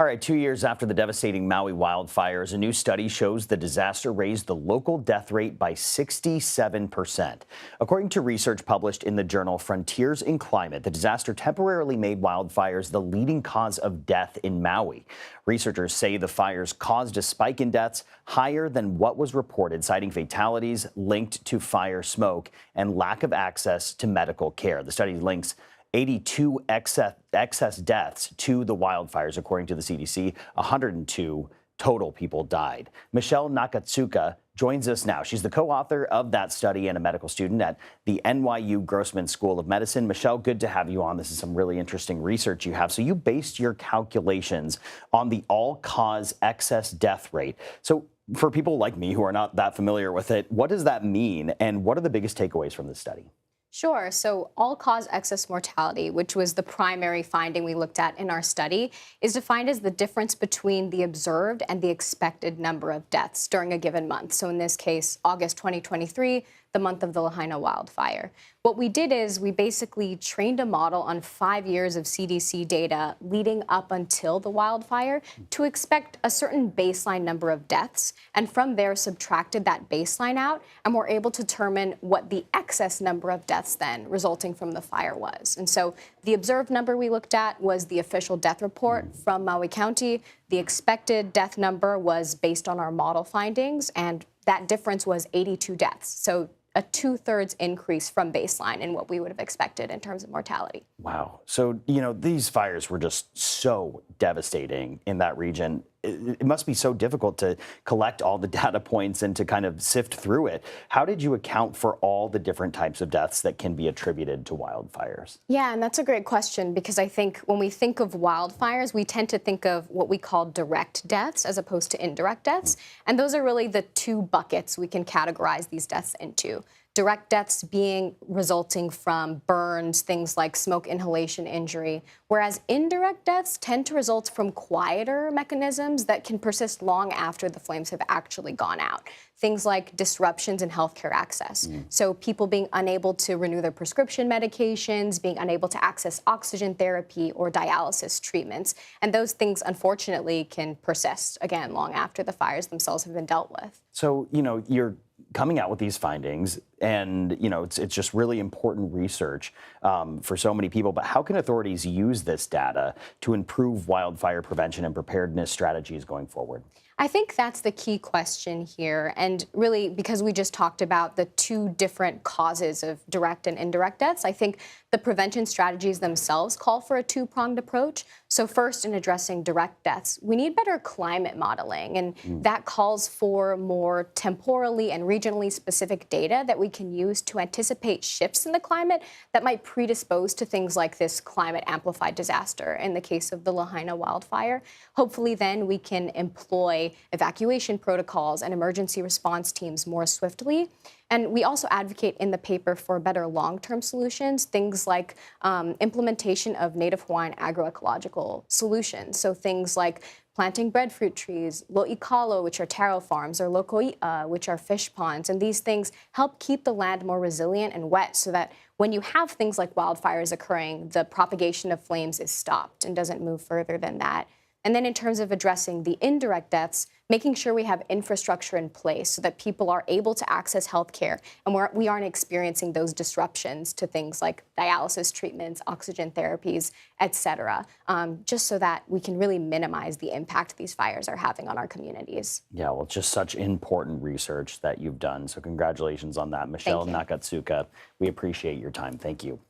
All right, 2 years after the devastating Maui wildfires, a new study shows the disaster raised the local death rate by 67%. According to research published in the journal Frontiers in Climate, the disaster temporarily made wildfires the leading cause of death in Maui. Researchers say the fires caused a spike in deaths higher than what was reported, citing fatalities linked to fire smoke and lack of access to medical care. The study links 82 excess deaths to the wildfires, according to the CDC. 102 total people died. Michelle Nakatsuka joins us now. She's the co-author of that study and a medical student at the NYU Grossman School of Medicine. Michelle, good to have you on. This is some really interesting research you have. So you based your calculations on the all-cause excess death rate. So for people like me who are not that familiar with it, what does that mean, and what are the biggest takeaways from this study? Sure. So all-cause excess mortality, which was the primary finding we looked at in our study, is defined as the difference between the observed and the expected number of deaths during a given month. So in this case, August 2023, the month of the Lahaina wildfire. What we did is we basically trained a model on 5 years of CDC data leading up until the wildfire to expect a certain baseline number of deaths, and from there subtracted that baseline out, and we're able to determine what the excess number of deaths then resulting from the fire was. And so the observed number we looked at was the official death report from Maui County. The expected death number was based on our model findings, and that difference was 82 deaths. So a 2/3 increase from baseline in what we would have expected in terms of mortality. Wow. So, these fires were just so devastating in that region. It must be so difficult to collect all the data points and to kind of sift through it. How did you account for all the different types of deaths that can be attributed to wildfires? Yeah, and that's a great question, because I think when we think of wildfires, we tend to think of what we call direct deaths as opposed to indirect deaths. And those are really the two buckets we can categorize these deaths into. Direct deaths being resulting from burns, things like smoke inhalation injury, whereas indirect deaths tend to result from quieter mechanisms that can persist long after the flames have actually gone out. Things like disruptions in healthcare access. So people being unable to renew their prescription medications, being unable to access oxygen therapy or dialysis treatments. And those things, unfortunately, can persist, again, long after the fires themselves have been dealt with. So, you're coming out with these findings, and it's just really important research for so many people. But how can authorities use this data to improve wildfire prevention and preparedness strategies going forward? I think that's the key question here. And really, because we just talked about the two different causes of direct and indirect deaths, I think the prevention strategies themselves call for a two-pronged approach. So first, in addressing direct deaths, we need better climate modeling. And that calls for more temporally and regionally specific data that we can use to anticipate shifts in the climate that might predispose to things like this climate-amplified disaster in the case of the Lahaina wildfire. Hopefully, then, we can employ evacuation protocols and emergency response teams more swiftly. And we also advocate in the paper for better long-term solutions, things like implementation of native Hawaiian agroecological solutions. So things like planting breadfruit trees, lo'ikalo, which are taro farms, or lokoi'a, which are fish ponds. And these things help keep the land more resilient and wet so that when you have things like wildfires occurring, the propagation of flames is stopped and doesn't move further than that. And then in terms of addressing the indirect deaths, making sure we have infrastructure in place so that people are able to access healthcare and we aren't experiencing those disruptions to things like dialysis treatments, oxygen therapies, et cetera, just so that we can really minimize the impact these fires are having on our communities. Yeah, well, just such important research that you've done. So congratulations on that, Michelle Nakatsuka. We appreciate your time. Thank you.